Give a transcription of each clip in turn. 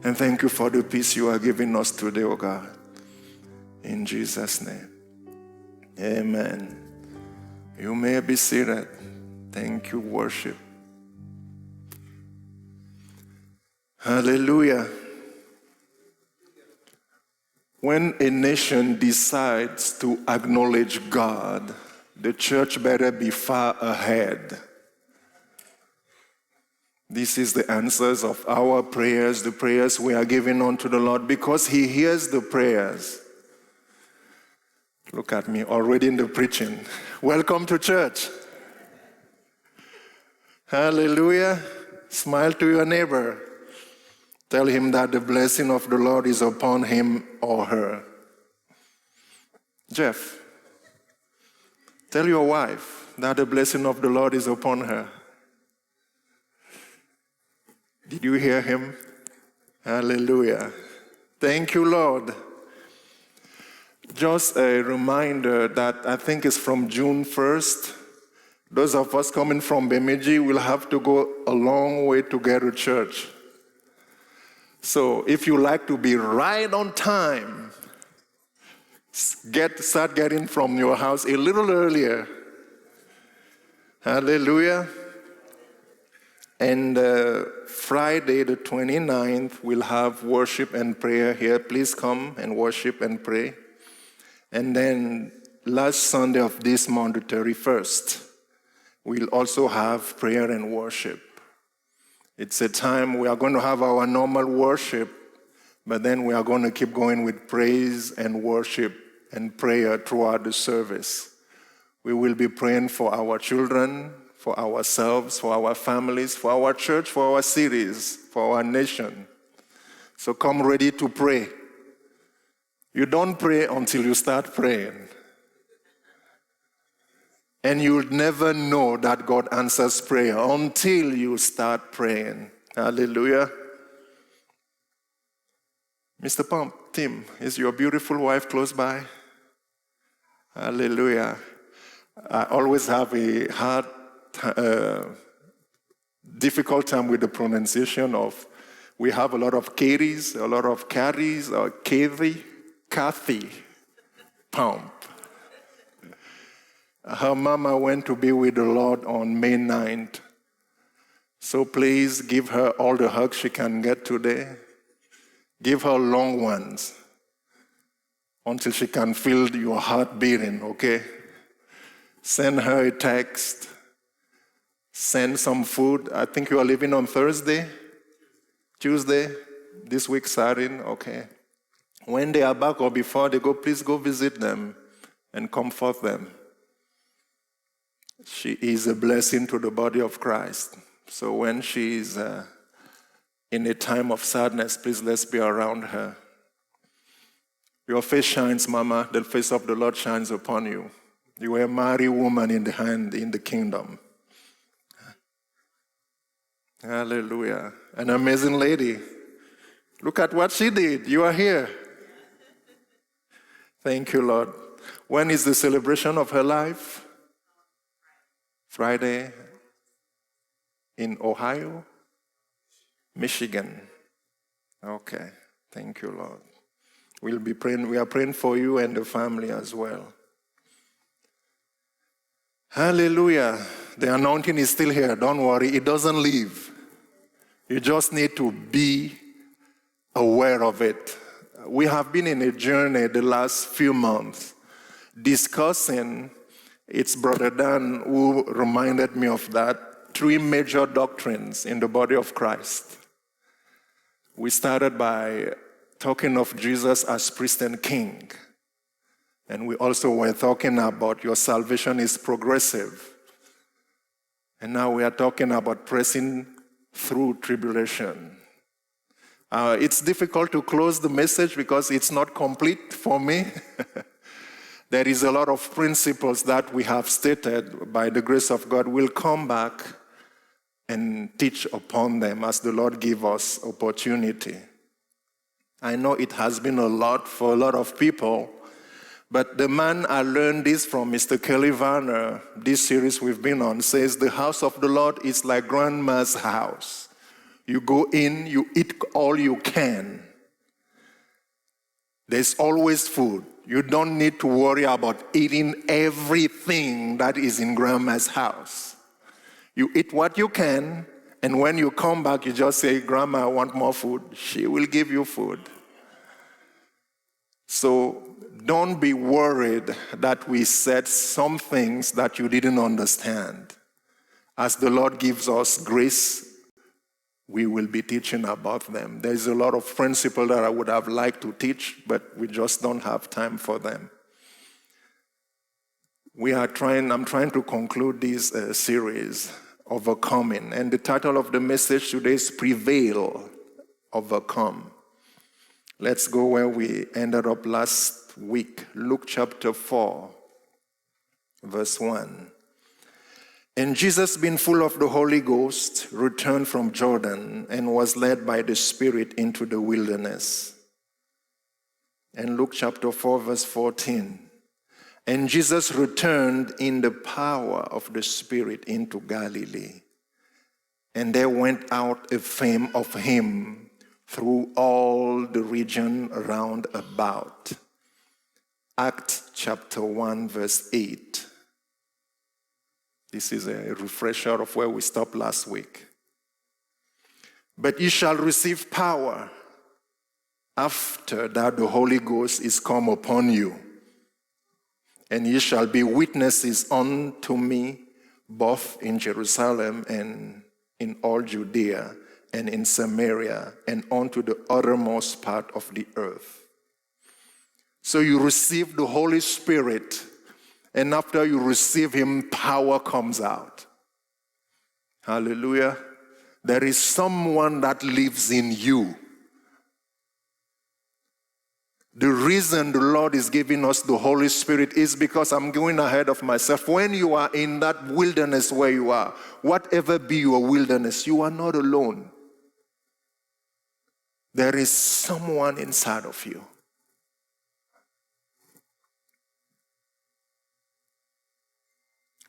And thank you for the peace you are giving us today, oh God. In Jesus' name. Amen. You may be seated. Thank you, worship. Hallelujah. When a nation decides to acknowledge God, the church better be far ahead. This is the answers of our prayers, the prayers we are giving unto the Lord, because He hears the prayers. Look at me, already in the preaching. Welcome to church. Hallelujah. Smile to your neighbor. Tell him that the blessing of the Lord is upon him or her. Jeff, tell your wife that the blessing of the Lord is upon her. Did you hear him? Hallelujah. Thank you, Lord. Just a reminder that I think it's from June 1st. Those of us coming from Bemidji will have to go a long way to get to church. So if you like to be right on time, start getting from your house a little earlier. Hallelujah. And Friday the 29th, we'll have worship and prayer here. Please come and worship and pray. And then last Sunday of this month, the 31st, we'll also have prayer and worship. It's a time we are going to have our normal worship, but then we are going to keep going with praise and worship and prayer throughout the service. We will be praying for our children, for ourselves, for our families, for our church, for our cities, for our nation. So come ready to pray. You don't pray until you start praying. And you'll never know that God answers prayer until you start praying. Hallelujah. Mr. Pump, Tim, is your beautiful wife close by? Hallelujah. I always have a hard, difficult time with the pronunciation of, we have a lot of Katie's, a lot of Carries, or Kathy Pump. Her mama went to be with the Lord on May 9th. So please give her all the hugs she can get today. Give her long ones until she can feel your heart beating, okay? Send her a text. Send some food. I think you are leaving on Thursday, Tuesday, this week starting, okay? When they are back or before they go, please go visit them and comfort them. She is a blessing to the body of Christ. So when she is in a time of sadness, please let's be around her. Your face shines, Mama. The face of the Lord shines upon you. You are a mighty woman in the kingdom. Hallelujah. An amazing lady. Look at what she did. You are here. Thank you, Lord. When is the celebration of her life? Friday in Ohio, Michigan. Okay, thank you, Lord. We'll be praying. We are praying for you and the family as well. Hallelujah. The anointing is still here. Don't worry, it doesn't leave. You just need to be aware of it. We have been in a journey the last few months discussing. It's Brother Dan who reminded me of that. 3 major doctrines in the body of Christ. We started by talking of Jesus as priest and king. And we also were talking about your salvation is progressive. And now we are talking about pressing through tribulation. It's difficult to close the message because it's not complete for me. There is a lot of principles that we have stated by the grace of God. We'll come back and teach upon them as the Lord give us opportunity. I know it has been a lot for a lot of people, but the man I learned this from, Mr. Kelly Varner, this series we've been on, says the house of the Lord is like grandma's house. You go in, you eat all you can. There's always food. You don't need to worry about eating everything that is in Grandma's house. You eat what you can, and when you come back, you just say, Grandma, I want more food. She will give you food. So don't be worried that we said some things that you didn't understand. As the Lord gives us grace, we will be teaching about them. There's a lot of principles that I would have liked to teach, but we just don't have time for them. I'm trying to conclude this series, Overcoming. And the title of the message today is Prevail, Overcome. Let's go where we ended up last week. Luke chapter 4, verse 1. And Jesus, being full of the Holy Ghost, returned from Jordan and was led by the Spirit into the wilderness. And Luke chapter 4, verse 14. And Jesus returned in the power of the Spirit into Galilee. And there went out a fame of him through all the region round about. Acts chapter 1, verse 8. This is a refresher of where we stopped last week. But ye shall receive power after that the Holy Ghost is come upon you. And ye shall be witnesses unto me, both in Jerusalem and in all Judea and in Samaria and unto the uttermost part of the earth. So you receive the Holy Spirit, and after you receive him, power comes out. Hallelujah. There is someone that lives in you. The reason the Lord is giving us the Holy Spirit is because I'm going ahead of myself. When you are in that wilderness where you are, whatever be your wilderness, you are not alone. There is someone inside of you.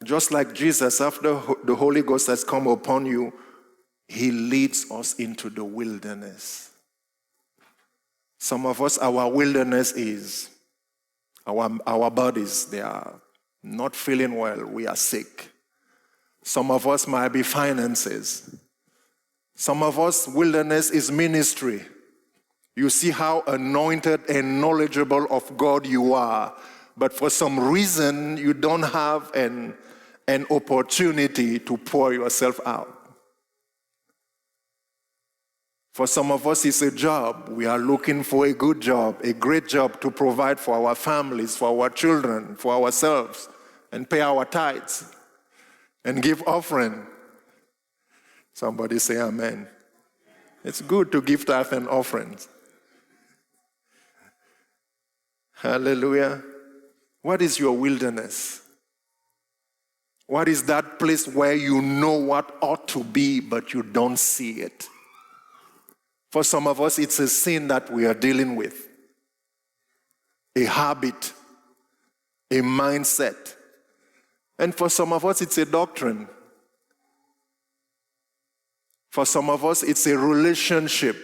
Just like Jesus, after the Holy Ghost has come upon you, he leads us into the wilderness. Some of us, our wilderness is our bodies. They are not feeling well. We are sick. Some of us might be finances. Some of us, wilderness is ministry. You see how anointed and knowledgeable of God you are, but for some reason you don't have an opportunity to pour yourself out. For some of us, it's a job. We are looking for a good job, a great job to provide for our families, for our children, for ourselves, and pay our tithes and give offering. Somebody say amen. It's good to give tithe and offerings. Hallelujah. What is your wilderness? What is that place where you know what ought to be, but you don't see it? For some of us, it's a sin that we are dealing with, a habit, a mindset. And for some of us, it's a doctrine. For some of us, it's a relationship.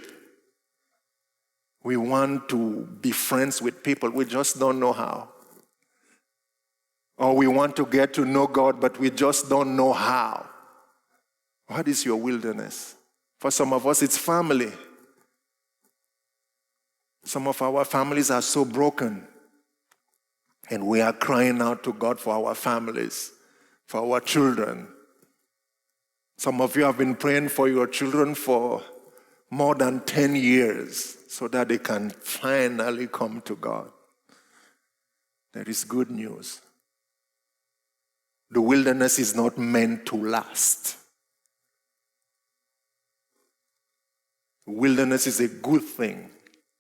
We want to be friends with people, we just don't know how. Or we want to get to know God, but we just don't know how. What is your wilderness? For some of us, it's family. Some of our families are so broken, and we are crying out to God for our families, for our children. Some of you have been praying for your children for more than 10 years so that they can finally come to God. There is good news. The wilderness is not meant to last. Wilderness is a good thing.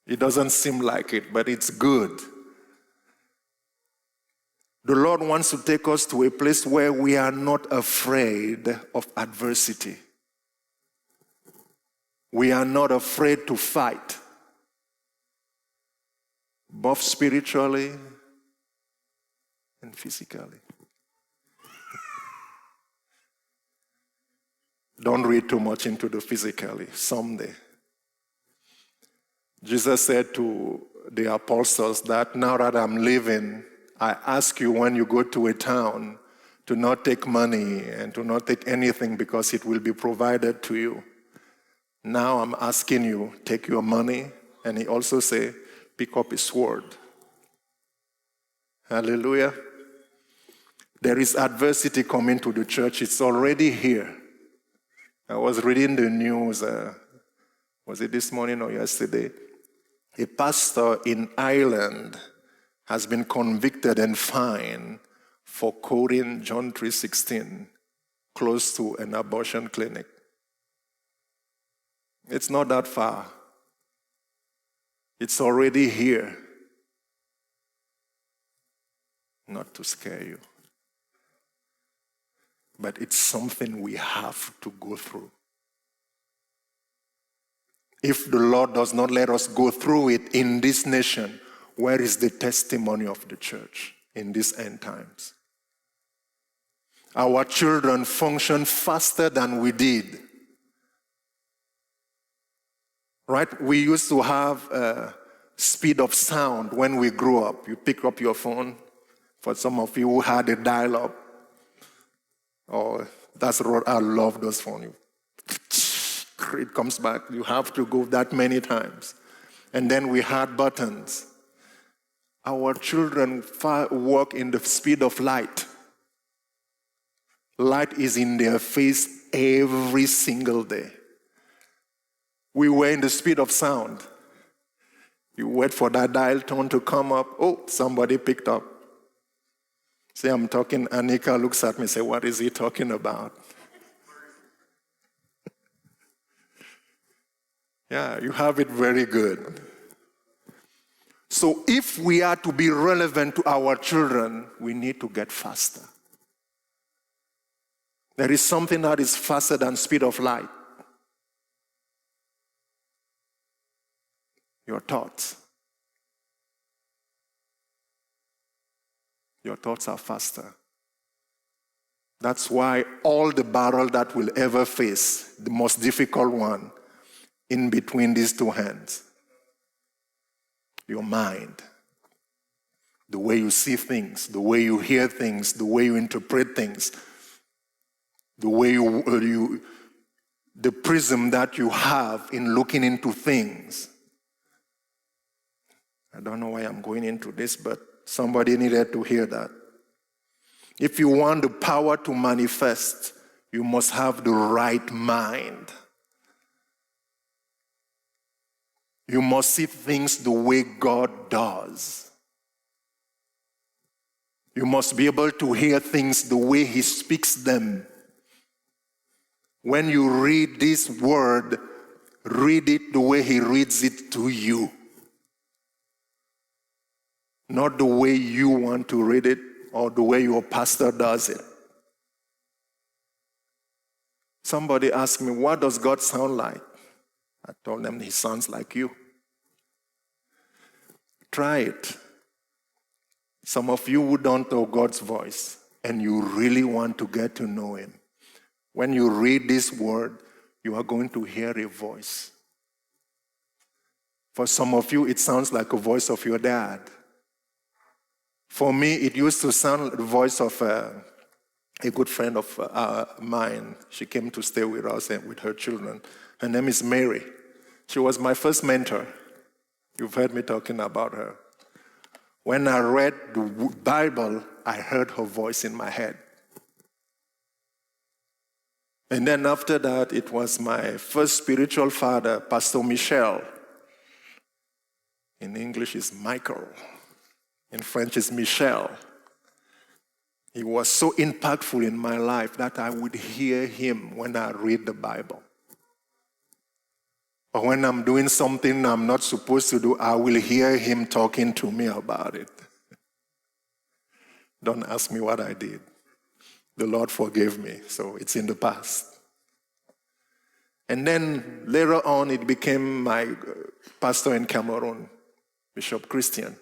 It doesn't seem like it, but it's good. The Lord wants to take us to a place where we are not afraid of adversity. We are not afraid to fight, both spiritually and physically. Don't read too much into the physically. Someday. Jesus said to the apostles that now that I'm leaving, I ask you when you go to a town to not take money and to not take anything because it will be provided to you. Now I'm asking you, take your money. And he also said, pick up a sword. Hallelujah. There is adversity coming to the church. It's already here. I was reading the news, was it this morning or yesterday? A pastor in Ireland has been convicted and fined for quoting John 3:16 close to an abortion clinic. It's not that far. It's already here. Not to scare you. But it's something we have to go through. If the Lord does not let us go through it in this nation, where is the testimony of the church in these end times? Our children function faster than we did. Right? We used to have speed of sound when we grew up. You pick up your phone. For some of you who had a dial-up, that's what I love those phones. It comes back. You have to go that many times. And then we had buttons. Our children walk in the speed of light. Light is in their face every single day. We were in the speed of sound. You wait for that dial tone to come up. Oh, somebody picked up. Say, I'm talking. Anika looks at me and says, what is he talking about? Yeah, you have it very good. So if we are to be relevant to our children, we need to get faster. There is something that is faster than speed of light. Your thoughts. Your thoughts are faster. That's why all the battle that we'll ever face, the most difficult one, in between these two hands. Your mind. The way you see things, the way you hear things, the way you interpret things, the way the prism that you have in looking into things. I don't know why I'm going into this, but somebody needed to hear that. If you want the power to manifest, you must have the right mind. You must see things the way God does. You must be able to hear things the way He speaks them. When you read this word, read it the way He reads it to you. Not the way you want to read it or the way your pastor does it. Somebody asked me, what does God sound like? I told them He sounds like you. Try it. Some of you who don't know God's voice and you really want to get to know Him, when you read this word, you are going to hear a voice. For some of you, it sounds like a voice of your dad. For me, it used to sound like the voice of a good friend of mine. She came to stay with us and with her children. Her name is Mary. She was my first mentor. You've heard me talking about her. When I read the Bible, I heard her voice in my head. And then after that, it was my first spiritual father, Pastor Michel. In English, is Michael. In French, is Michel. He was so impactful in my life that I would hear him when I read the Bible. Or when I'm doing something I'm not supposed to do, I will hear him talking to me about it. Don't ask me what I did. The Lord forgave me, so it's in the past. And then later on, it became my pastor in Cameroon, Bishop Christian.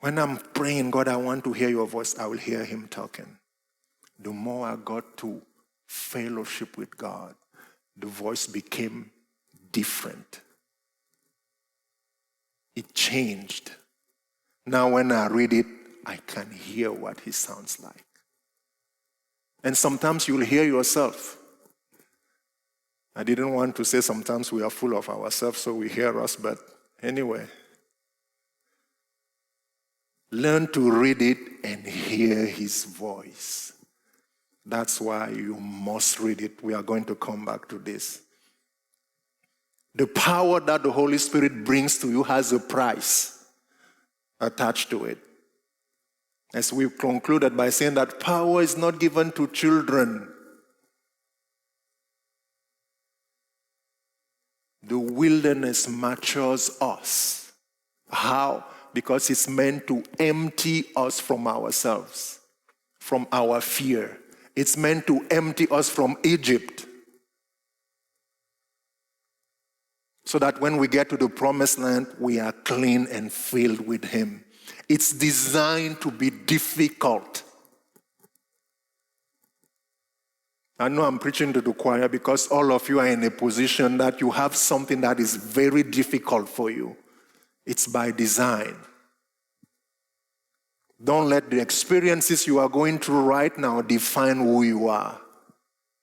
When I'm praying, God, I want to hear your voice, I will hear him talking. The more I got to fellowship with God, the voice became different. It changed. Now when I read it, I can hear what he sounds like. And sometimes you'll hear yourself. I didn't want to say sometimes we are full of ourselves, so we hear us, but anyway. Learn to read it and hear his voice. That's why you must read it. We are going to come back to this. The power that the Holy Spirit brings to you has a price attached to it. As we concluded by saying that power is not given to children. The wilderness matures us. How? Because it's meant to empty us from ourselves, from our fear. It's meant to empty us from Egypt. So that when we get to the promised land, we are clean and filled with him. It's designed to be difficult. I know I'm preaching to the choir because all of you are in a position that you have something that is very difficult for you. It's by design. Don't let the experiences you are going through right now define who you are.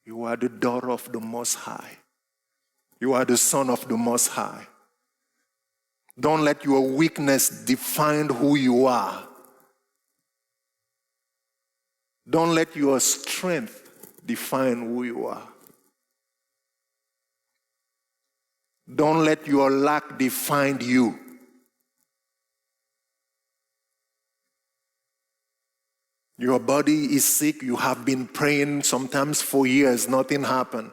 You are the daughter of the Most High. You are the son of the Most High. Don't let your weakness define who you are. Don't let your strength define who you are. Don't let your lack define you. Your body is sick. You have been praying sometimes for years. Nothing happened.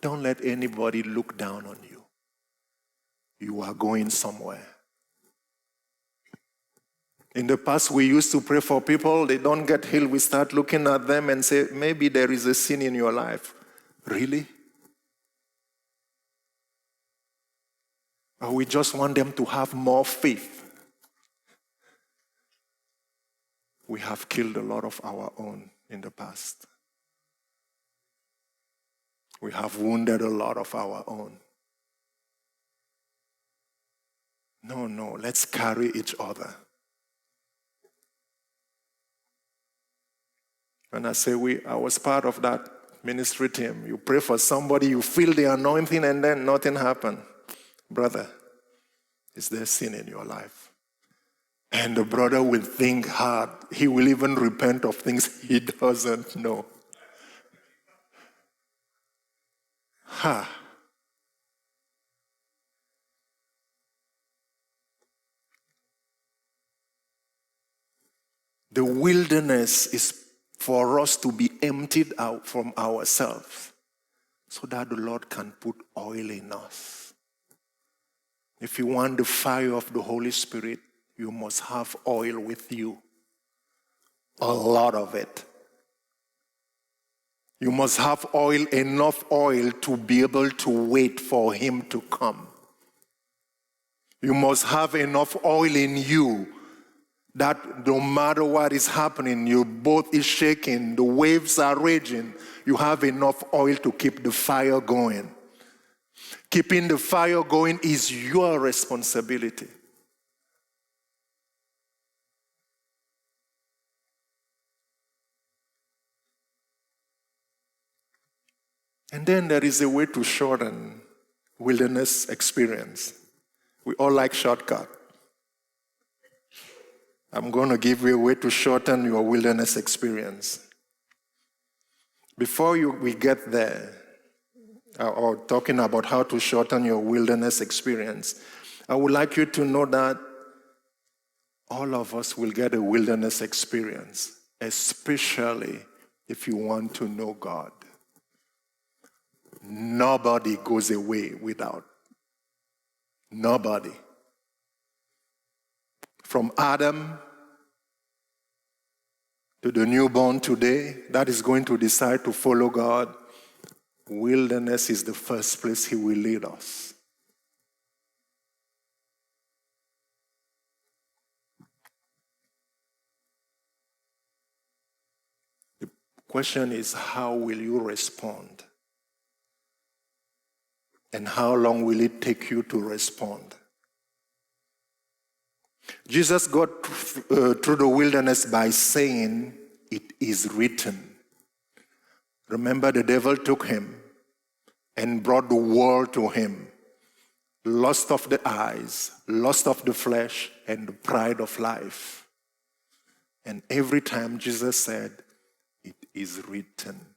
Don't let anybody look down on you. You are going somewhere. In the past, we used to pray for people. They don't get healed. We start looking at them and say, maybe there is a sin in your life. Really? Or we just want them to have more faith. We have killed a lot of our own in the past. We have wounded a lot of our own. No, let's carry each other. When I say I was part of that ministry team. You pray for somebody, you feel the anointing, and then nothing happened. Brother, is there sin in your life? And the brother will think hard. He will even repent of things he doesn't know. The wilderness is for us to be emptied out from ourselves so that the Lord can put oil in us. If you want the fire of the Holy Spirit, you must have oil with you. A lot of it. You must have oil, enough oil to be able to wait for him to come. You must have enough oil in you that no matter what is happening, your boat is shaking, the waves are raging, you have enough oil to keep the fire going. Keeping the fire going is your responsibility. And then there is a way to shorten wilderness experience. We all like shortcut. I'm going to give you a way to shorten your wilderness experience. Before we get there, or talking about how to shorten your wilderness experience, I would like you to know that all of us will get a wilderness experience, especially if you want to know God. Nobody goes away without. Nobody. From Adam to the newborn today that is going to decide to follow God, wilderness is the first place he will lead us. The question is, how will you respond? And how long will it take you to respond? Jesus got through the wilderness by saying, "It is written." Remember, the devil took him and brought the world to him. Lust of the eyes, lust of the flesh, and the pride of life. And every time Jesus said, "It is written,"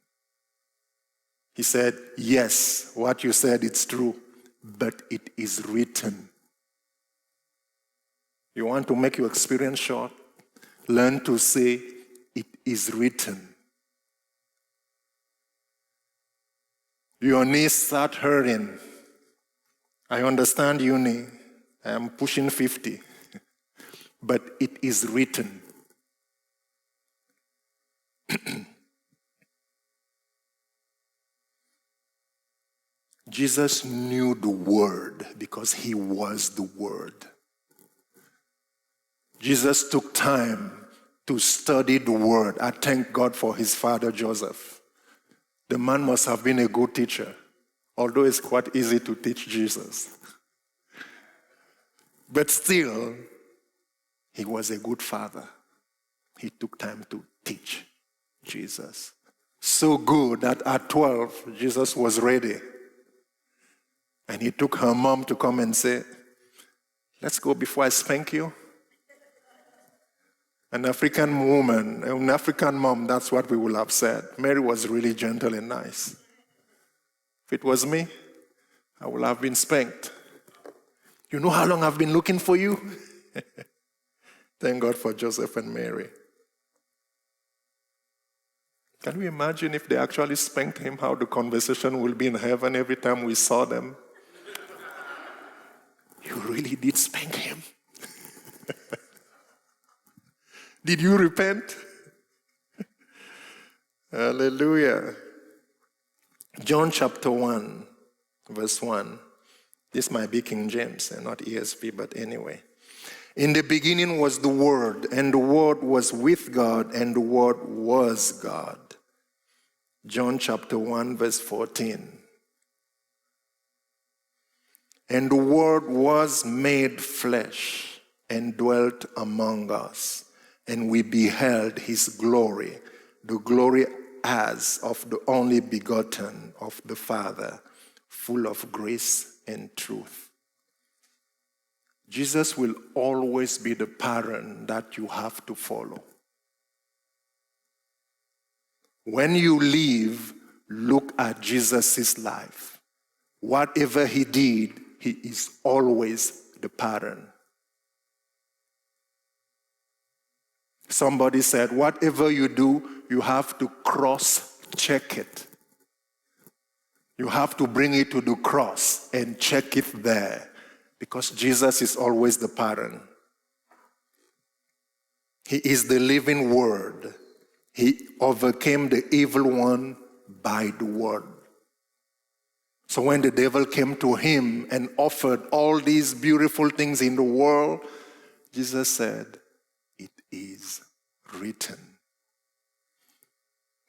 he said, "Yes, what you said, it's true, but it is written." You want to make your experience short? Learn to say, "It is written." Your knees start hurting. I understand your knee. I am pushing 50. But it is written. Jesus knew the word because he was the word. Jesus took time to study the word. I thank God for his father Joseph. The man must have been a good teacher, although it's quite easy to teach Jesus. But still, he was a good father. He took time to teach Jesus. So good that at 12, Jesus was ready. And he took her mom to come and say, "Let's go before I spank you." An African woman, an African mom, that's what we would have said. Mary was really gentle and nice. If it was me, I would have been spanked. "You know how long I've been looking for you?" Thank God for Joseph and Mary. Can we imagine if they actually spanked him, how the conversation will be in heaven every time we saw them? "You really did spank him? Did you repent?" Hallelujah. John chapter 1, verse 1. This might be King James and not ESV, but anyway. "In the beginning was the Word, and the Word was with God, and the Word was God." John chapter 1, verse 14. "And the Word was made flesh and dwelt among us, and we beheld his glory, the glory as of the only begotten of the Father, full of grace and truth." Jesus will always be the pattern that you have to follow. When you live, look at Jesus' life. Whatever he did, he is always the pattern. Somebody said, whatever you do, you have to cross-check it. You have to bring it to the cross and check it there, because Jesus is always the pattern. He is the living word. He overcame the evil one by the word. So when the devil came to him and offered all these beautiful things in the world, Jesus said, "It is written."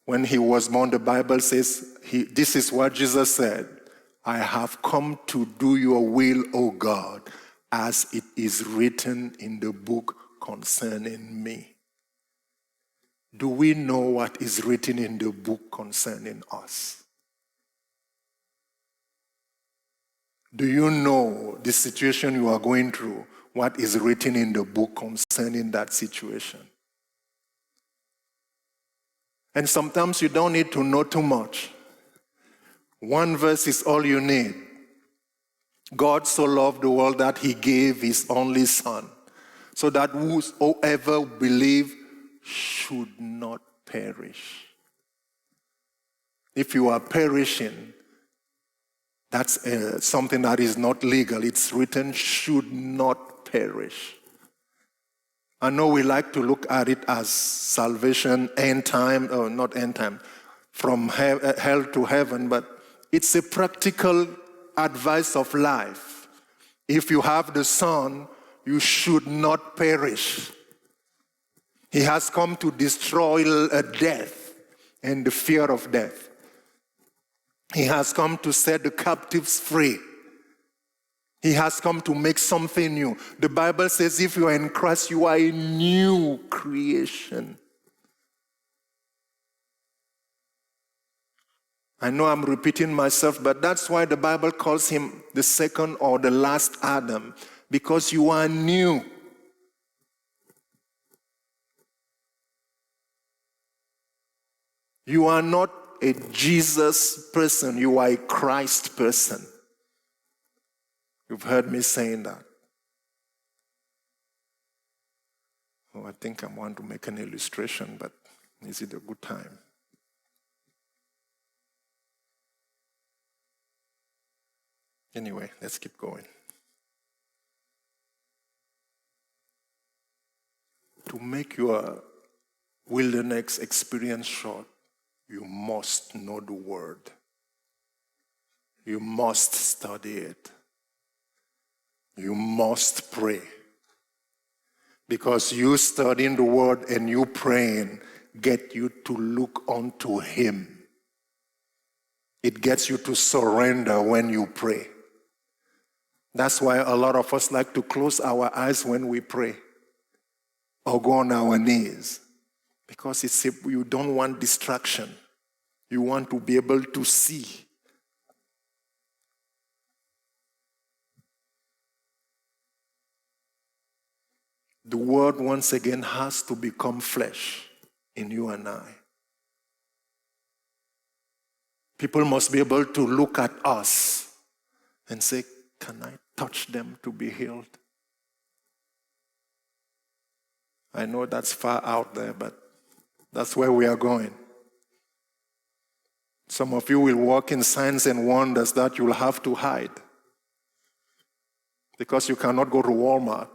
When he was born, the Bible says, this is what Jesus said, "I have come to do your will, O God, as it is written in the book concerning me." Do we know what is written in the book concerning us? Do you know the situation you are going through, what is written in the book concerning that situation? And sometimes you don't need to know too much. One verse is all you need. God so loved the world that he gave his only son, so that whosoever believes should not perish. If you are perishing, that's something that is not legal. It's written, should not perish. I know we like to look at it as salvation, end time, or not end time, from hell to heaven, but it's a practical advice of life. If you have the Son, you should not perish. He has come to destroy death. and the fear of death. He has come to set the captives free. He has come to make something new. The Bible says if you are in Christ, you are a new creation. I know I'm repeating myself, but that's why the Bible calls him the second or the last Adam, because you are new. You are not a Jesus person, you are a Christ person. You've heard me saying that. Oh, I think I want to make an illustration, but is it a good time? Anyway, let's keep going. To make your wilderness experience short, you must know the word. You must study it. You must pray. Because you studying the word and you praying get you to look unto him. It gets you to surrender when you pray. That's why a lot of us like to close our eyes when we pray or go on our knees. Because you don't want distraction. You want to be able to see. The word once again has to become flesh in you and I. People must be able to look at us and say, can I touch them to be healed? I know that's far out there, but that's where we are going. Some of you will walk in signs and wonders that you'll have to hide because you cannot go to Walmart.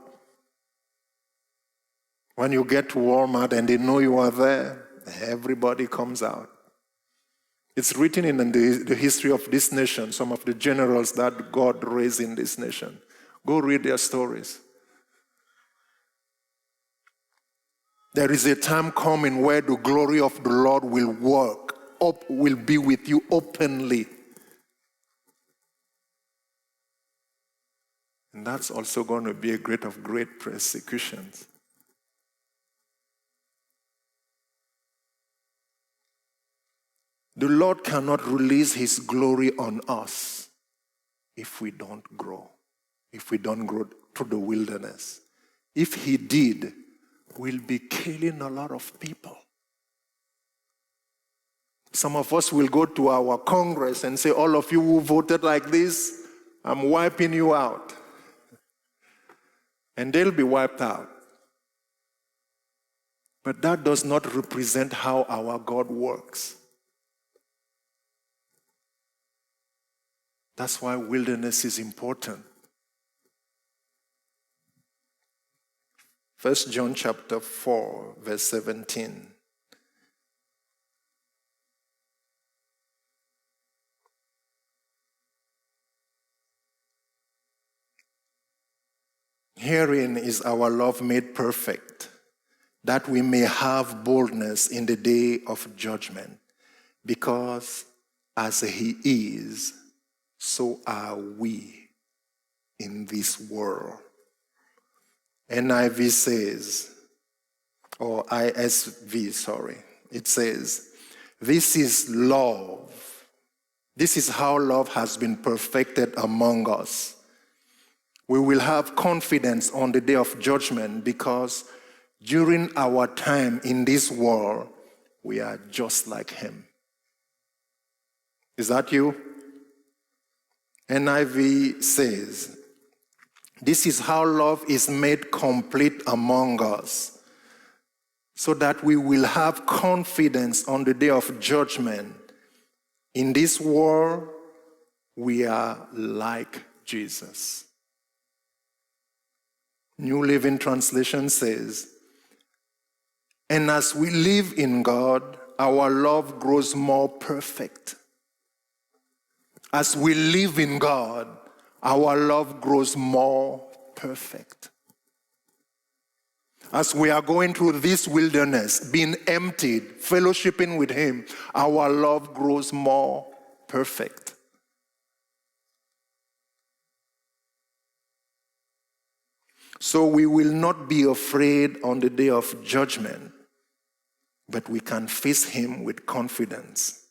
When you get to Walmart and they know you are there, everybody comes out. It's written in the history of this nation, some of the generals that God raised in this nation. Go read their stories. There is a time coming where the glory of the Lord will be with you openly. And that's also going to be a great persecutions. The Lord cannot release his glory on us if we don't grow. If we don't grow through the wilderness. If he did, we'll be killing a lot of people. Some of us will go to our Congress and say, all of you who voted like this, I'm wiping you out. And they'll be wiped out. But that does not represent how our God works. That's why wilderness is important. 1 John chapter 4, verse 17. Herein is our love made perfect, that we may have boldness in the day of judgment. Because as he is, so are we in this world. NIV says, or ISV, sorry, it says, this is love. This is how love has been perfected among us. We will have confidence on the day of judgment because during our time in this world, we are just like him. Is that you? NIV says, this is how love is made complete among us, so that we will have confidence on the day of judgment. In this world, we are like Jesus. New Living Translation says, and as we live in God, our love grows more perfect. As we live in God, our love grows more perfect. As we are going through this wilderness, being emptied, fellowshipping with him, our love grows more perfect. So we will not be afraid on the day of judgment, but we can face him with confidence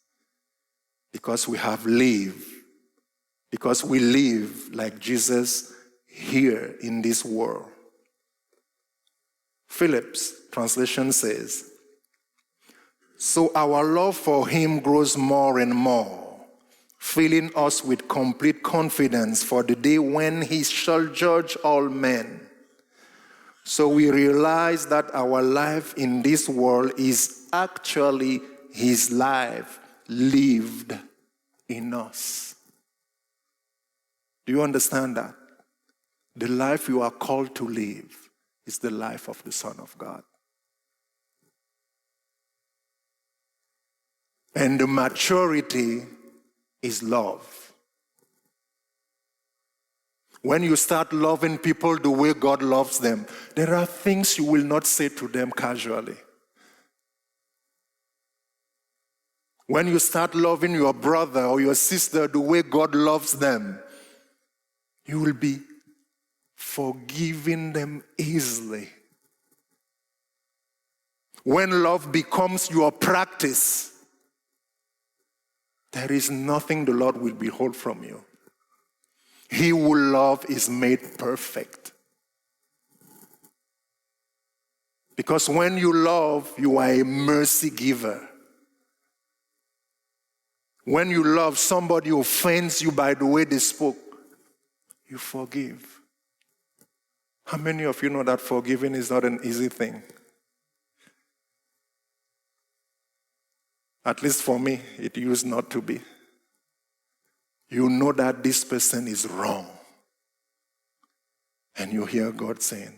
because we have lived, because we live like Jesus here in this world. Phillips' translation says, so our love for him grows more and more, filling us with complete confidence for the day when he shall judge all men. So we realize that our life in this world is actually his life lived in us. Do you understand that? The life you are called to live is the life of the Son of God. And the maturity is love. When you start loving people the way God loves them, there are things you will not say to them casually. When you start loving your brother or your sister the way God loves them, you will be forgiving them easily. When love becomes your practice, there is nothing the Lord will withhold from you. He who loves is made perfect. Because when you love, you are a mercy giver. When you love, somebody offends you by the way they spoke, you forgive. How many of you know that forgiving is not an easy thing? At least for me, it used not to be. You know that this person is wrong. And you hear God saying,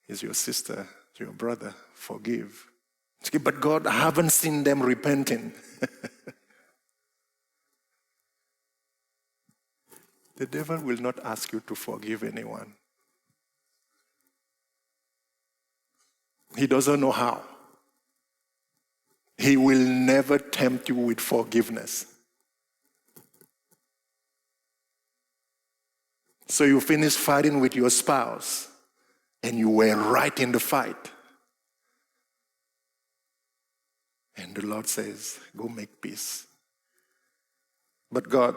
it's your sister, it's your brother, forgive. But God, I haven't seen them repenting. The devil will not ask you to forgive anyone. He doesn't know how. He will never tempt you with forgiveness. So you finish fighting with your spouse, and you were right in the fight. And the Lord says, go make peace. But God,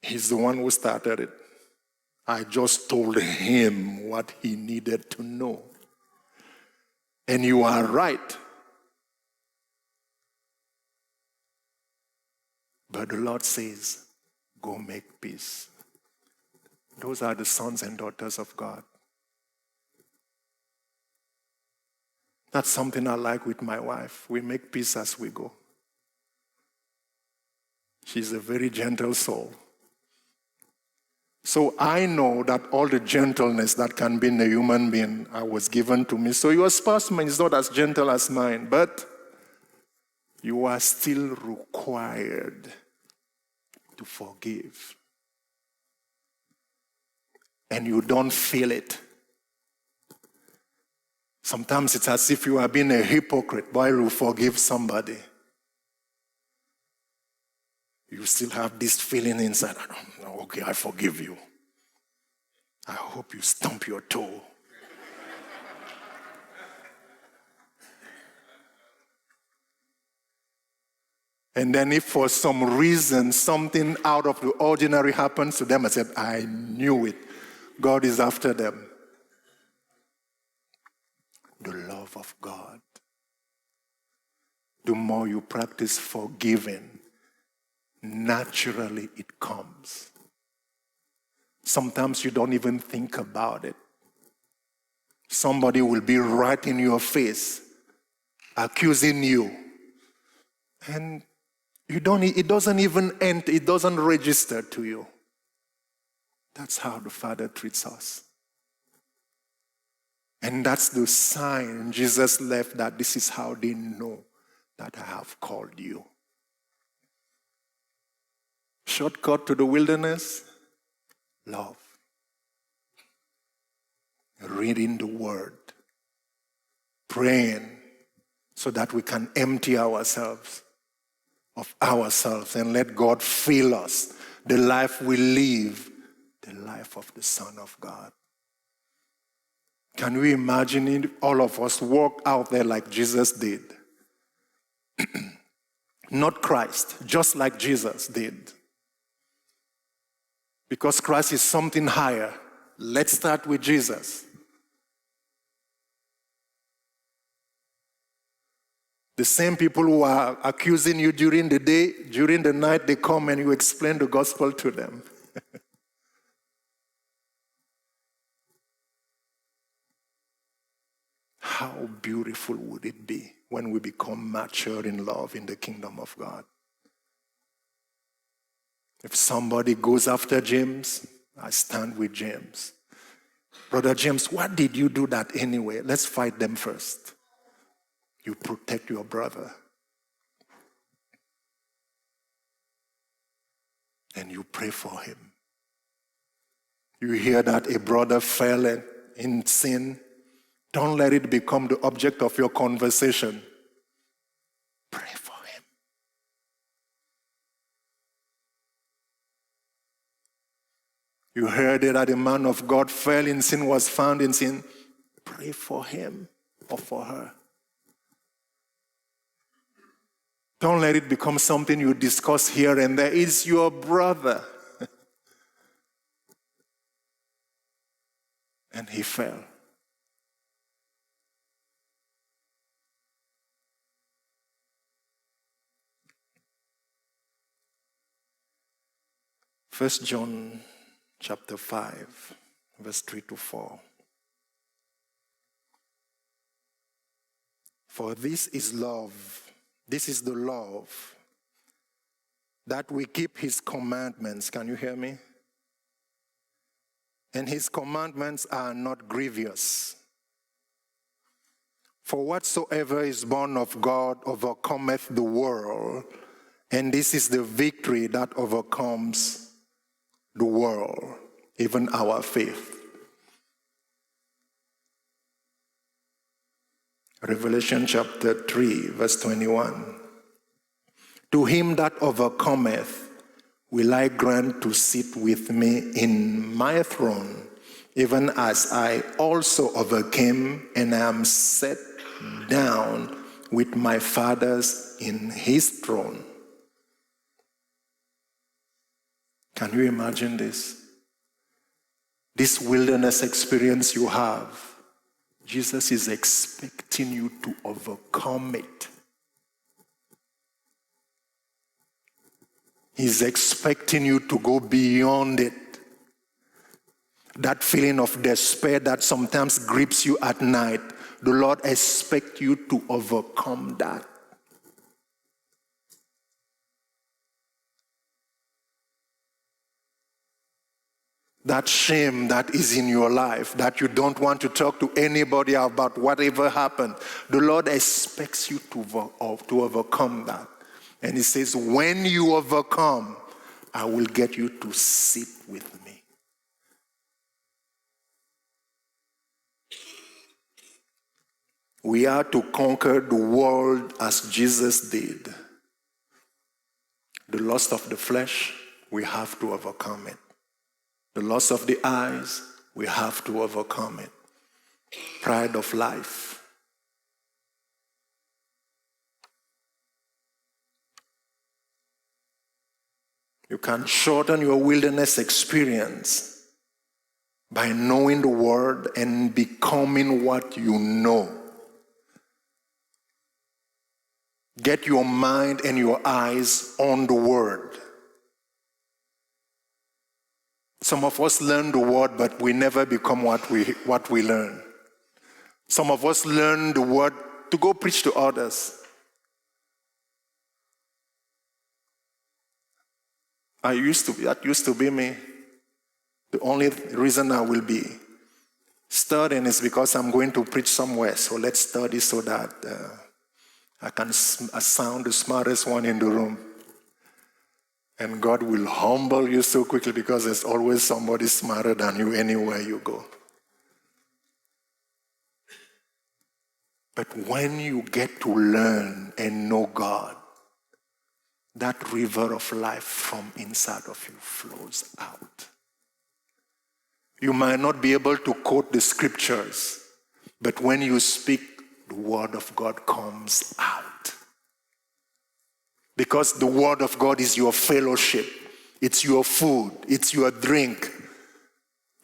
he's the one who started it. I just told him what he needed to know. And you are right. But the Lord says, go make peace. Those are the sons and daughters of God. That's something I like with my wife. We make peace as we go. She's a very gentle soul. So I know that all the gentleness that can be in a human being was given to me. So your spouse is not as gentle as mine, but you are still required to forgive. And you don't feel it. Sometimes it's as if you are being a hypocrite while you forgive somebody. You still have this feeling inside, I don't know, okay, I forgive you. I hope you stump your toe. And then if for some reason something out of the ordinary happens to them, I said, I knew it. God is after them. The love of God. The more you practice forgiving, naturally it comes. Sometimes you don't even think about it. Somebody will be right in your face, accusing you. And it doesn't even enter, it doesn't register to you. That's how the Father treats us. And that's the sign Jesus left, that this is how they know that I have called you. Shortcut to the wilderness, love. reading the Word, praying so that we can empty ourselves of ourselves and let God fill us. The life we live, the life of the Son of God. Can we imagine it? All of us walk out there like Jesus did? Not Christ, just like Jesus did. Because Christ is something higher. Let's start with Jesus. The same people who are accusing you during the day, during the night, they come and you explain the gospel to them. How beautiful would it be when we become mature in love in the kingdom of God? If somebody goes after James, I stand with James. Brother James, what did you do that anyway? Let's fight them first. You protect your brother. And you pray for him. You hear that a brother fell in sin. Don't let it become the object of your conversation. Pray for him. You heard that a man of God fell in sin, was found in sin. Pray for him or for her. Don't let it become something you discuss here and there. It's your brother. And he fell. First John chapter 5, verse 3 to 4. For this is love. This is the love, that we keep his commandments. Can you hear me? And his commandments are not grievous. For whatsoever is born of God overcometh the world, and this is the victory that overcomes the world, even our faith. Revelation chapter 3, verse 21. To him that overcometh will I grant to sit with me in my throne, even as I also overcame and am set down with my fathers in his throne. Can you imagine this? This wilderness experience you have, Jesus is expecting you to overcome it. He's expecting you to go beyond it. That feeling of despair that sometimes grips you at night, the Lord expects you to overcome that. That shame that is in your life, that you don't want to talk to anybody about whatever happened, the Lord expects you to overcome that. And he says, when you overcome, I will get you to sit with me. We are to conquer the world as Jesus did. The lust of the flesh, we have to overcome it. The lust of the eyes, we have to overcome it. Pride of life. You can shorten your wilderness experience by knowing the word and becoming what you know. Get your mind and your eyes on the word. Some of us learn the word, but we never become what we learn. Some of us learn the word to go preach to others. That used to be me. The only reason I will be studying is because I'm going to preach somewhere. So let's study so that I can sound the smartest one in the room. And God will humble you so quickly because there's always somebody smarter than you anywhere you go. But when you get to learn and know God, that river of life from inside of you flows out. You might not be able to quote the scriptures, but when you speak, the word of God comes out. Because the word of God is your fellowship. It's your food. It's your drink.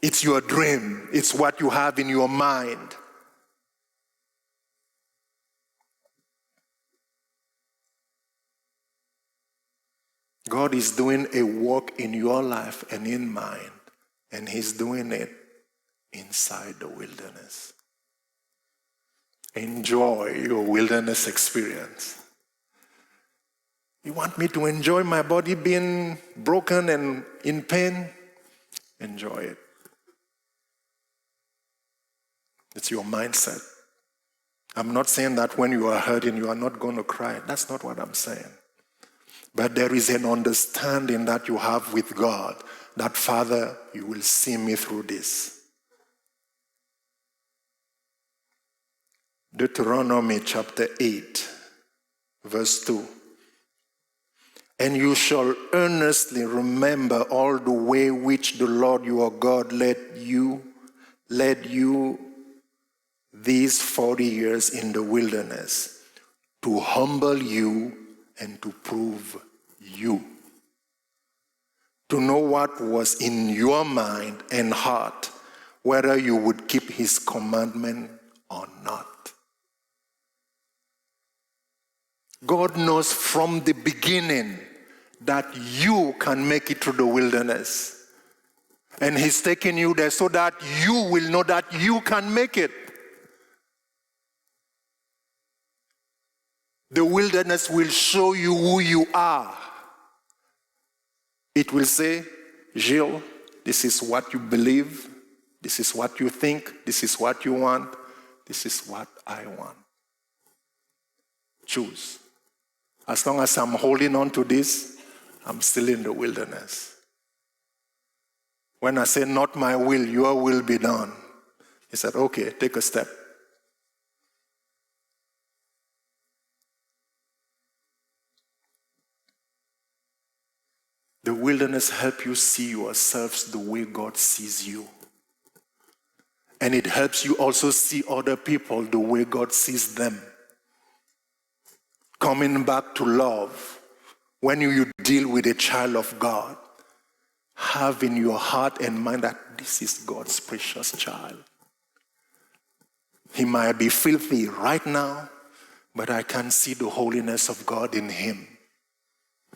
It's your dream. It's what you have in your mind. God is doing a work in your life and in mine, and he's doing it inside the wilderness. Enjoy your wilderness experience. You want me to enjoy my body being broken and in pain? Enjoy it. It's your mindset. I'm not saying that when you are hurting, you are not going to cry. That's not what I'm saying. But there is an understanding that you have with God that, Father, you will see me through this. Deuteronomy chapter 8, verse 2. And you shall earnestly remember all the way which the Lord your God led you these 40 years in the wilderness, to humble you and to prove you, to know what was in your mind and heart, whether you would keep his commandment or not. God knows from the beginning that you can make it through the wilderness. And he's taking you there so that you will know that you can make it. The wilderness will show you who you are. It will say, Gilles, this is what you believe, this is what you think, this is what you want, this is what I want. Choose. As long as I'm holding on to this, I'm still in the wilderness. When I say, not my will, your will be done, he said, okay, take a step. The wilderness helps you see yourselves the way God sees you. And it helps you also see other people the way God sees them. Coming back to love, when you deal with a child of God, have in your heart and mind that this is God's precious child. He might be filthy right now, but I can see the holiness of God in him.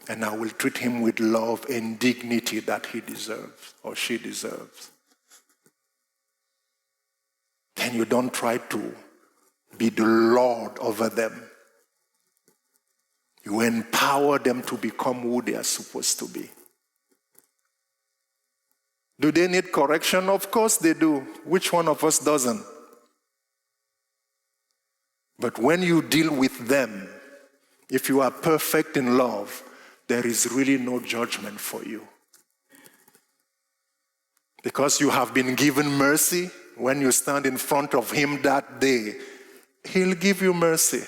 And I will treat him with love and dignity that he deserves or she deserves. Then you don't try to be the Lord over them. You empower them to become who they are supposed to be. Do they need correction? Of course they do. Which one of us doesn't? But when you deal with them, if you are perfect in love, there is really no judgment for you. Because you have been given mercy, when you stand in front of him that day, he'll give you mercy.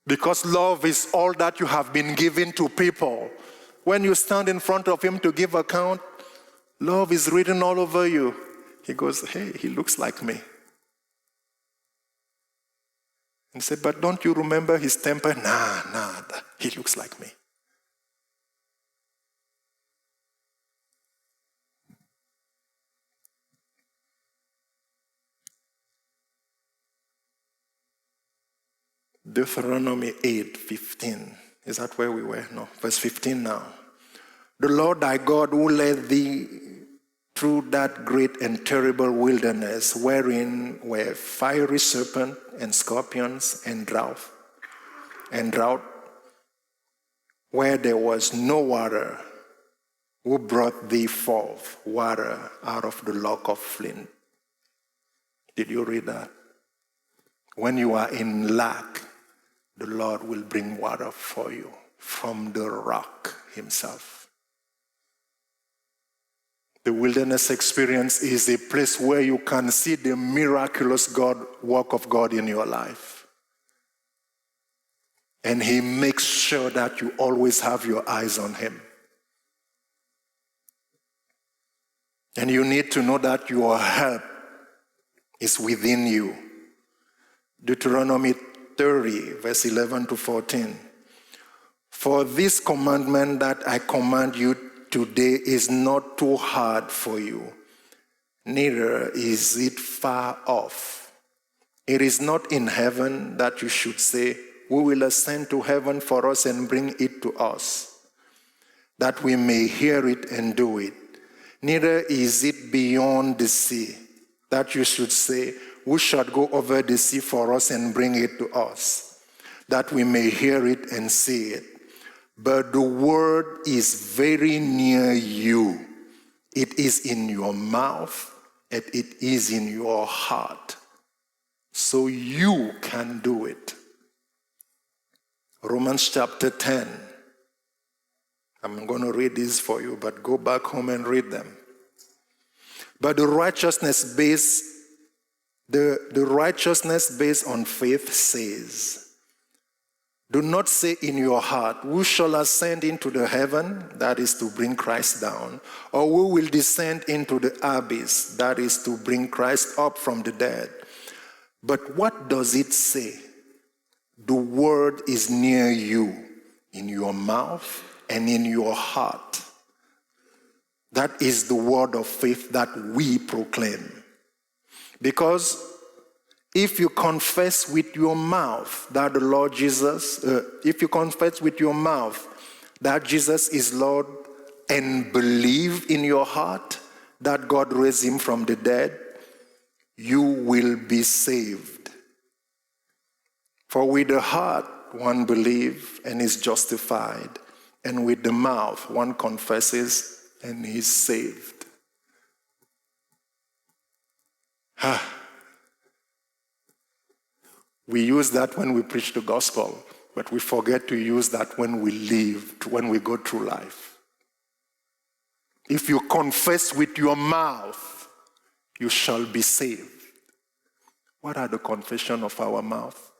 Because love is all that you have been given to people. When you stand in front of him to give account, love is written all over you. He goes, hey, he looks like me. And said, but don't you remember his temper? Nah, he looks like me. Deuteronomy 8:15. Is that where we were? No, verse 15 now. The Lord thy God who led thee through that great and terrible wilderness, wherein were fiery serpent and scorpions and drought, where there was no water, who brought thee forth water out of the rock of flint. Did you read that? When you are in lack, the Lord will bring water for you from the rock himself. The wilderness experience is a place where you can see the miraculous work of God in your life. And he makes sure that you always have your eyes on him. And you need to know that your help is within you. Deuteronomy 30, verse 11 to 14. For this commandment that I command you today is not too hard for you, neither is it far off. It is not in heaven that you should say, we will ascend to heaven for us and bring it to us, that we may hear it and do it. Neither is it beyond the sea that you should say, we shall go over the sea for us and bring it to us, that we may hear it and see it. But the word is very near you. It is in your mouth and it is in your heart. So you can do it. Romans chapter 10. I'm going to read these for you, but go back home and read them. But the righteousness based on faith says, do not say in your heart, who shall ascend into the heaven, that is to bring Christ down, or who will descend into the abyss, that is to bring Christ up from the dead. But what does it say? The word is near you, in your mouth and in your heart. That is the word of faith that we proclaim. Because if you confess with your mouth that the Lord Jesus, if you confess with your mouth that Jesus is Lord and believe in your heart that God raised him from the dead, you will be saved. For with the heart one believes and is justified, and with the mouth one confesses and is saved. We use that when we preach the gospel, but we forget to use that when we live, when we go through life. If you confess with your mouth, you shall be saved. What are the confession of our mouth?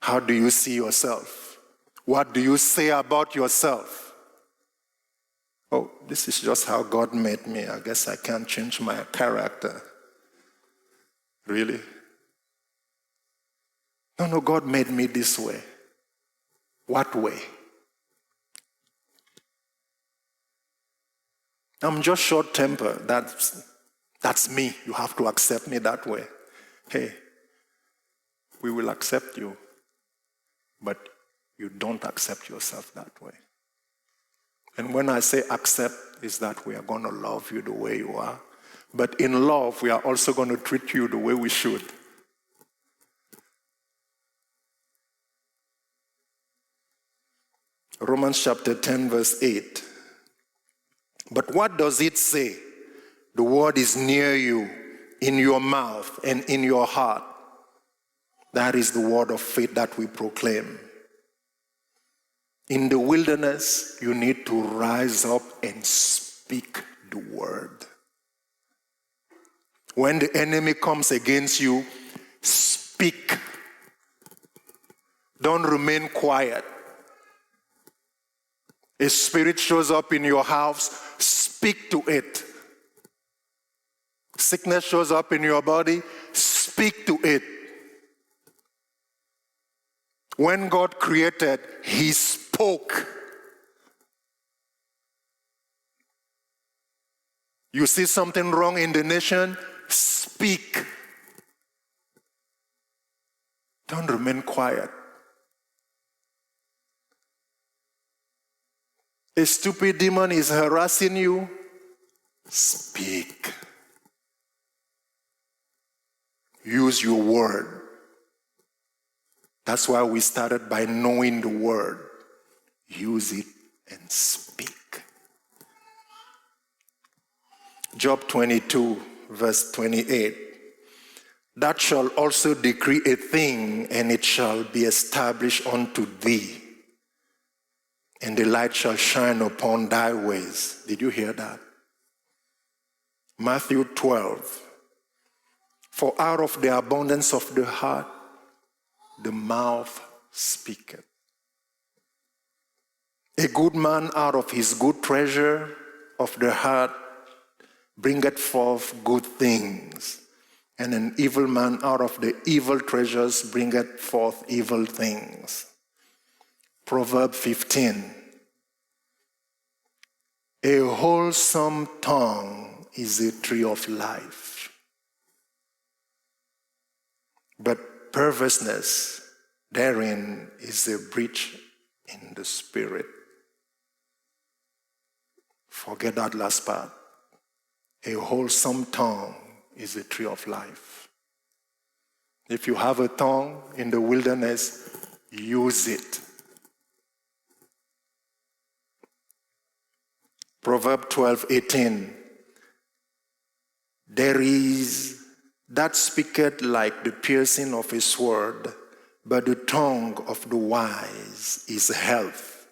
How do you see yourself? What do you say about yourself? Oh, this is just how God made me. I guess I can't change my character. Really? No, God made me this way. What way? I'm just short-tempered. That's me. You have to accept me that way. Hey, we will accept you, but you don't accept yourself that way. And when I say accept, is that we are going to love you the way you are. But in love, we are also going to treat you the way we should. Romans chapter 10, verse 8. But what does it say? The word is near you, in your mouth and in your heart. That is the word of faith that we proclaim. In the wilderness, you need to rise up and speak the word. When the enemy comes against you, speak. Don't remain quiet. A spirit shows up in your house, speak to it. Sickness shows up in your body, speak to it. When God created, he spoke. You see something wrong in the nation, speak. Don't remain quiet. A stupid demon is harassing you, speak. Use your word. That's why we started by knowing the word. Use it and speak. Job 22, verse 28. That shall also decree a thing, and it shall be established unto thee. and the light shall shine upon thy ways. Did you hear that? Matthew 12. For out of the abundance of the heart, the mouth speaketh. A good man out of his good treasure of the heart bringeth forth good things, and an evil man out of the evil treasures bringeth forth evil things. Proverbs 15. A wholesome tongue is a tree of life, but perverseness therein is a breach in the spirit. Forget that last part. A wholesome tongue is a tree of life. If you have a tongue in the wilderness, use it. Proverbs 12:18. There is that speaketh like the piercing of a sword, but the tongue of the wise is health.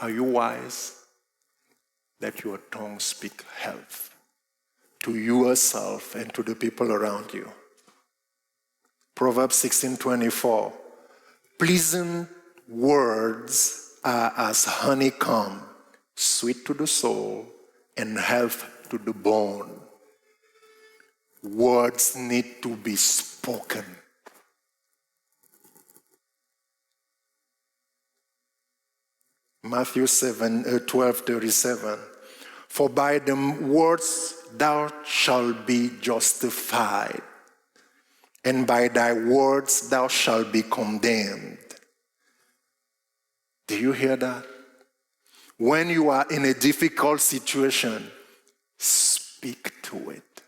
Are you wise? Let your tongue speak health to yourself and to the people around you. Proverbs 16:24. Pleasant words are as honeycomb, sweet to the soul and health to the bone. Words need to be spoken. Matthew 12:37. For by the words thou shalt be justified, and by thy words thou shalt be condemned. Do you hear that? When you are in a difficult situation, speak to it.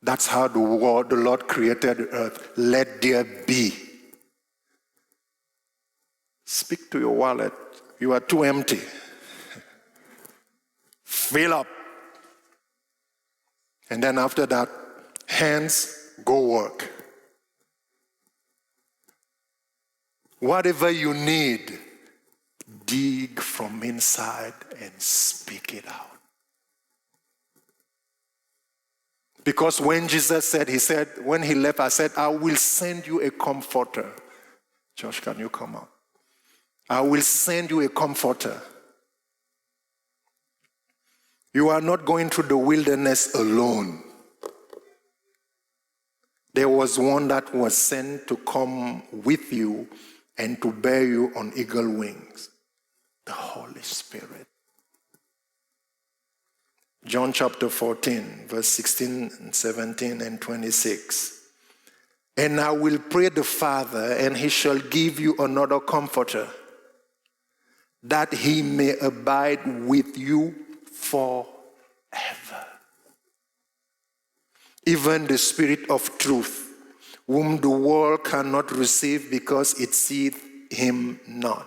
That's how the Lord created the earth. Let there be. Speak to your wallet. You are too empty. Fill up. And then after that, hands, go work. Whatever you need, dig from inside and speak it out. Because when Jesus said, when he left, I said, I will send you a comforter. Josh, can you come up? I will send you a comforter. You are not going through the wilderness alone. There was one that was sent to come with you and to bear you on eagle wings. The Holy Spirit. John chapter 14, verse 16 and 17 and 26. And I will pray the Father, and he shall give you another comforter, that he may abide with you forever. Even the Spirit of truth, whom the world cannot receive because it seeth him not,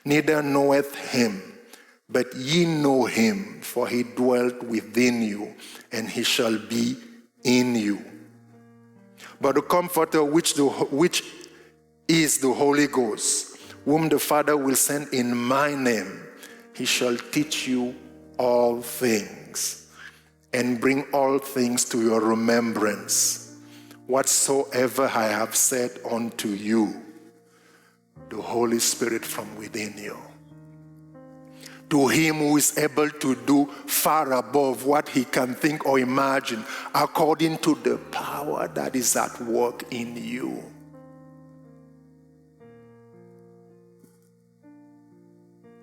neither knoweth him. But ye know him, for he dwelt within you, and he shall be in you. But the Comforter, which is the Holy Ghost, whom the Father will send in my name, he shall teach you all things, and bring all things to your remembrance, whatsoever I have said unto you. The Holy Spirit from within you. To him who is able to do far above what he can think or imagine, according to the power that is at work in you.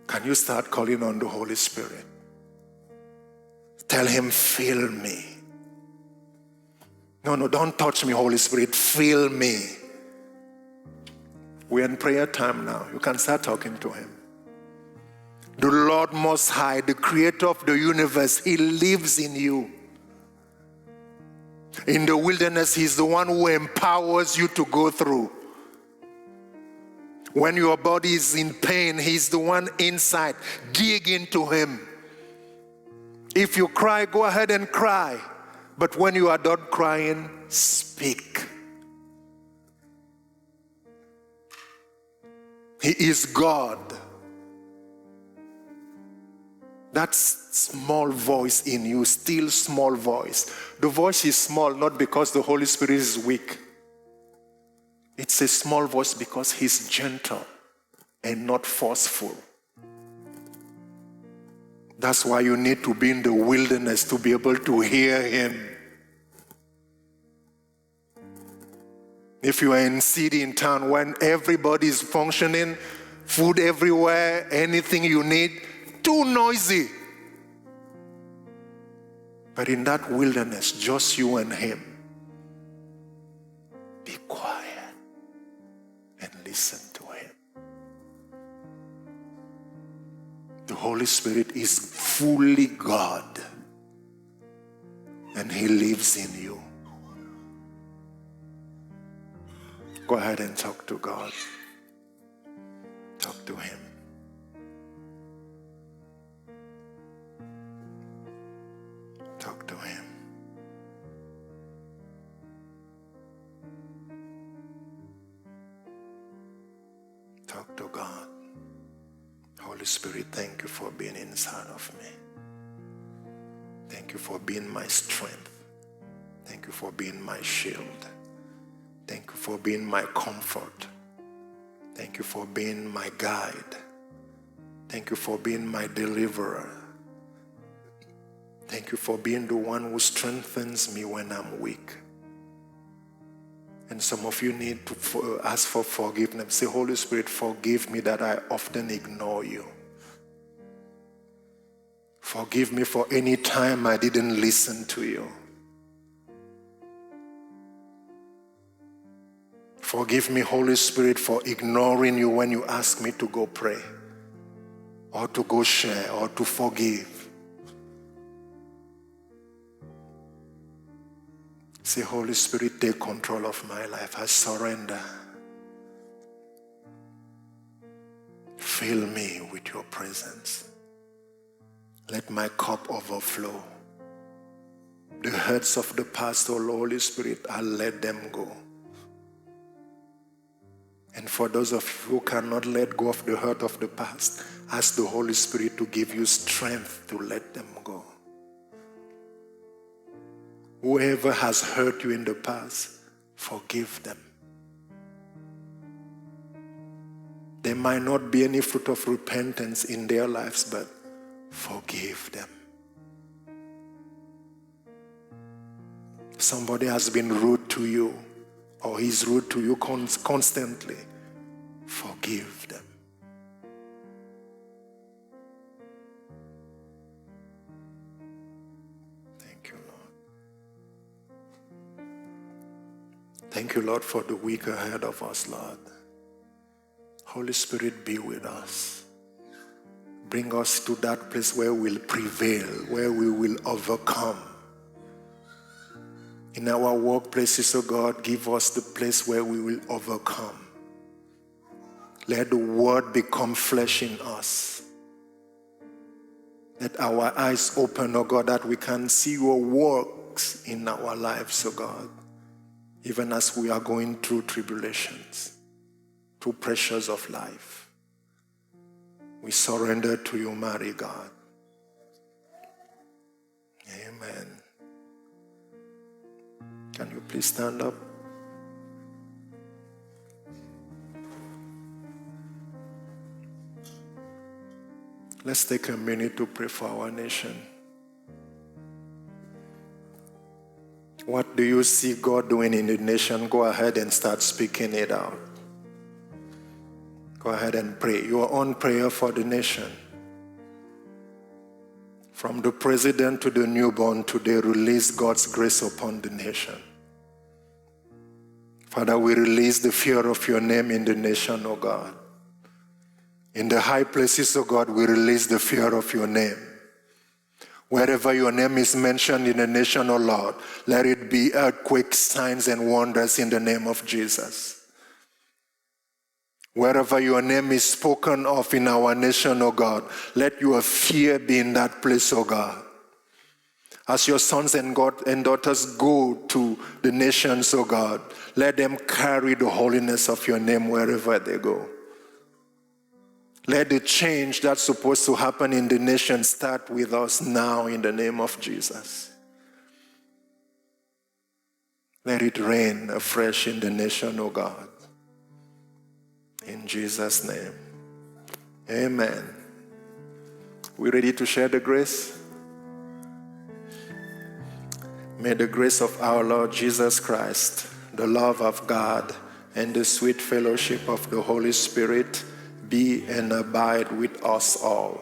Can you start calling on the Holy Spirit? Tell him, fill me. No, don't touch me, Holy Spirit. Fill me. We're in prayer time now. You can start talking to him. The Lord Most High, the creator of the universe, he lives in you. In the wilderness, he's the one who empowers you to go through. When your body is in pain, he's the one inside. Dig into him. If you cry, go ahead and cry. But when you are done crying, speak. He is God. That small voice in you, still small voice. The voice is small not because the Holy Spirit is weak. It's a small voice because he's gentle and not forceful. That's why you need to be in the wilderness to be able to hear him. If you are in city, in town, when everybody is functioning, food everywhere, anything you need, too noisy. But in that wilderness, just you and him, be quiet and listen to him. The Holy Spirit is fully God, and he lives in you. Go ahead and talk to God. Talk to him. Talk to him. Talk to God. Holy Spirit, thank you for being inside of me. Thank you for being my strength. Thank you for being my shield. Thank you for being my comfort. Thank you for being my guide. Thank you for being my deliverer. Thank you for being the one who strengthens me when I'm weak. And some of you need to ask for forgiveness. Say, Holy Spirit, forgive me that I often ignore you. Forgive me for any time I didn't listen to you. Forgive me, Holy Spirit, for ignoring you when you ask me to go pray, or to go share, or to forgive. Say, Holy Spirit, take control of my life. I surrender. Fill me with your presence. Let my cup overflow. The hurts of the past, oh Holy Spirit, I'll let them go. And for those of you who cannot let go of the hurt of the past, ask the Holy Spirit to give you strength to let them go. Whoever has hurt you in the past, forgive them. There might not be any fruit of repentance in their lives, but forgive them. Somebody has been rude to you, or he's rude to you constantly. Forgive them. Thank you, Lord. Thank you, Lord, for the week ahead of us, Lord. Holy Spirit, be with us. Bring us to that place where we'll prevail, where we will overcome. In our workplaces, oh God, give us the place where we will overcome. Let the word become flesh in us. Let our eyes open, oh God, that we can see your works in our lives, oh God, even as we are going through tribulations, through pressures of life. We surrender to you, mighty God. Amen. Can you please stand up? Let's take a minute to pray for our nation. What do you see God doing in the nation? Go ahead and start speaking it out. Go ahead and pray your own prayer for the nation. From the president to the newborn, today release God's grace upon the nation. Father, we release the fear of your name in the nation, O God. In the high places, O God, we release the fear of your name. Wherever your name is mentioned in the nation, O Lord, let it be earthquakes, signs, and wonders in the name of Jesus. Wherever your name is spoken of in our nation, O God, let your fear be in that place, O God. As your sons and daughters go to the nations, O God, let them carry the holiness of your name wherever they go. Let the change that's supposed to happen in the nation start with us now in the name of Jesus. Let it rain afresh in the nation, O God. In Jesus' name. Amen. We ready to share the grace? May the grace of our Lord Jesus Christ, the love of God, and the sweet fellowship of the Holy Spirit be and abide with us all.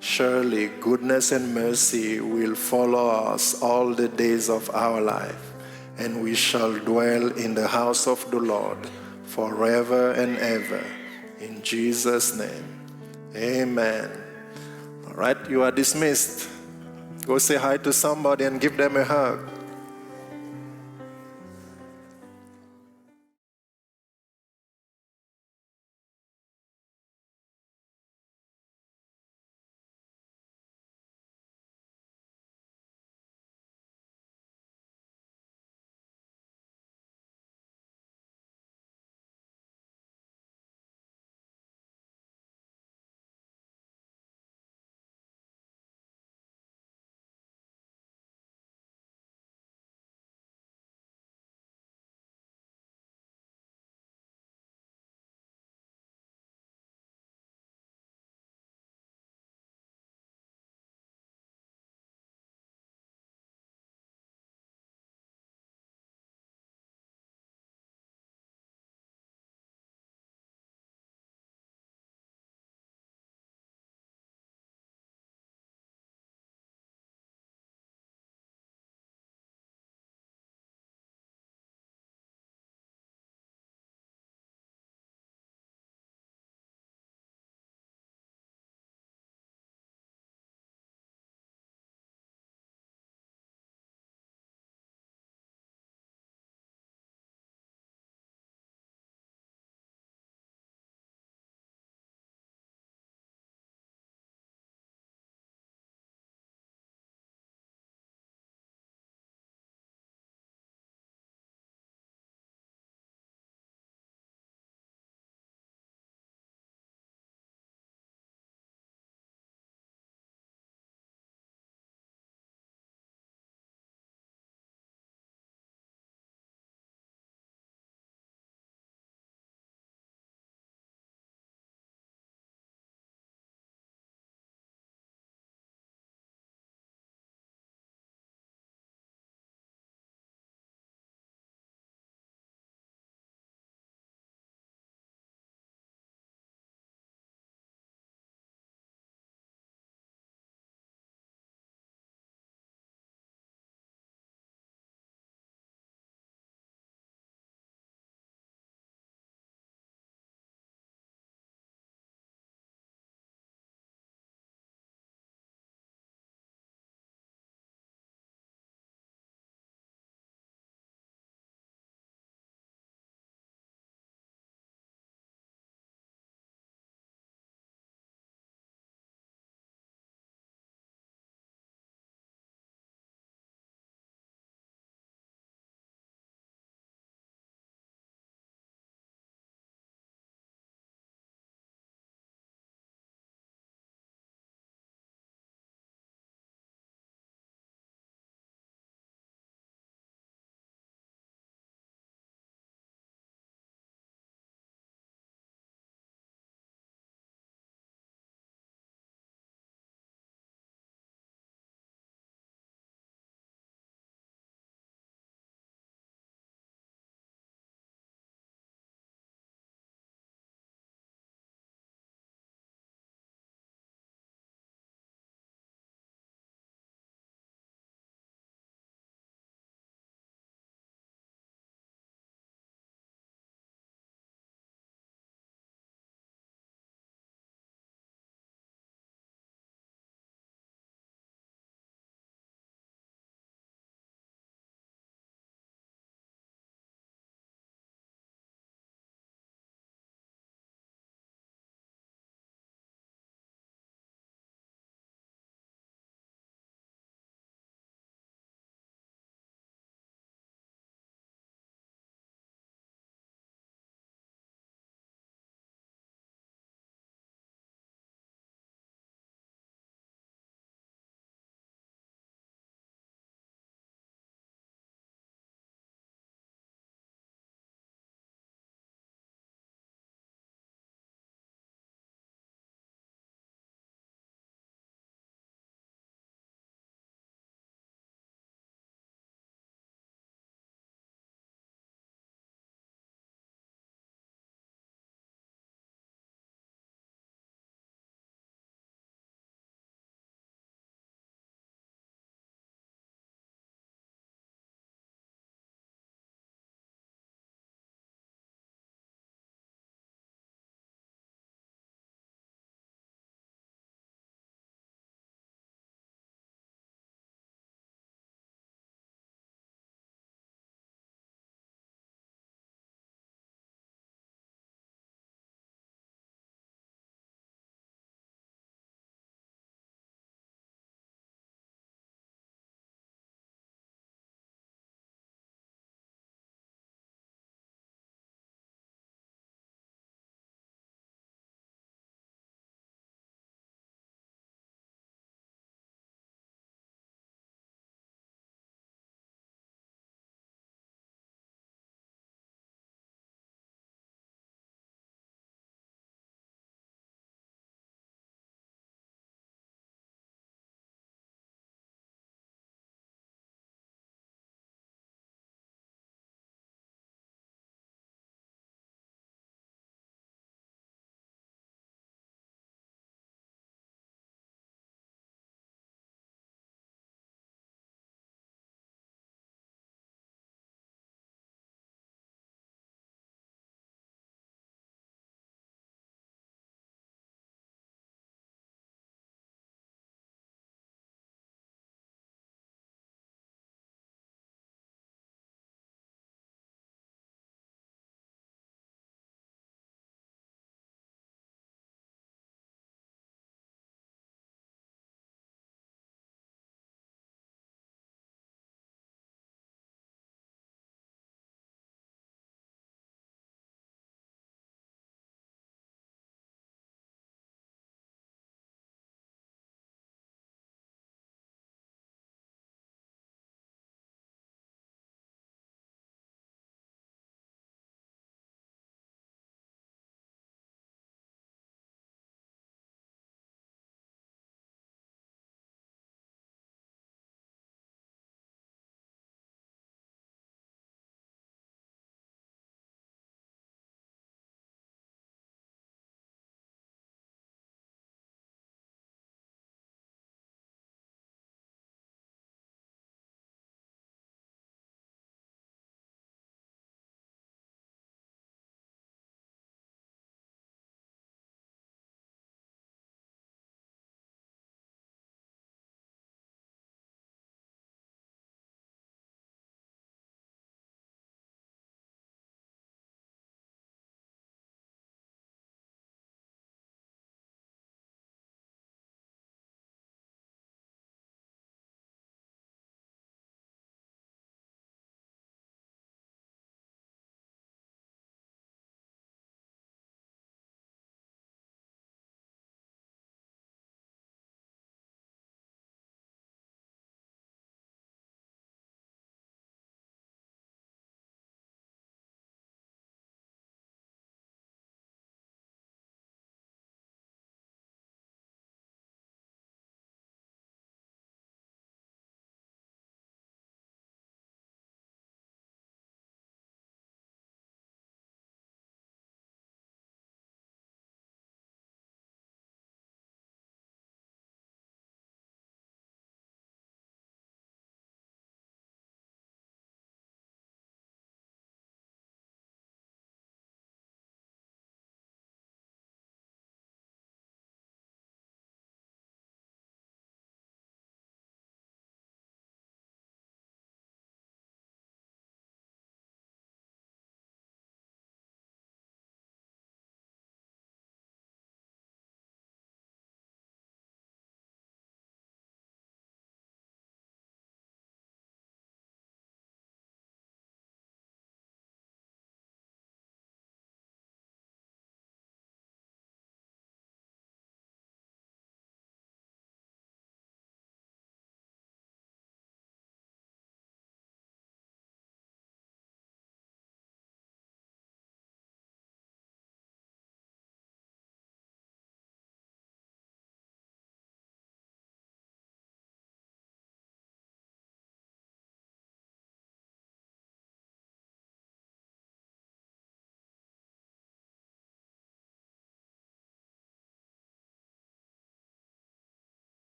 Surely goodness and mercy will follow us all the days of our life, and we shall dwell in the house of the Lord forever and ever. In Jesus' name, amen. All right, you are dismissed. Go say hi to somebody and give them a hug.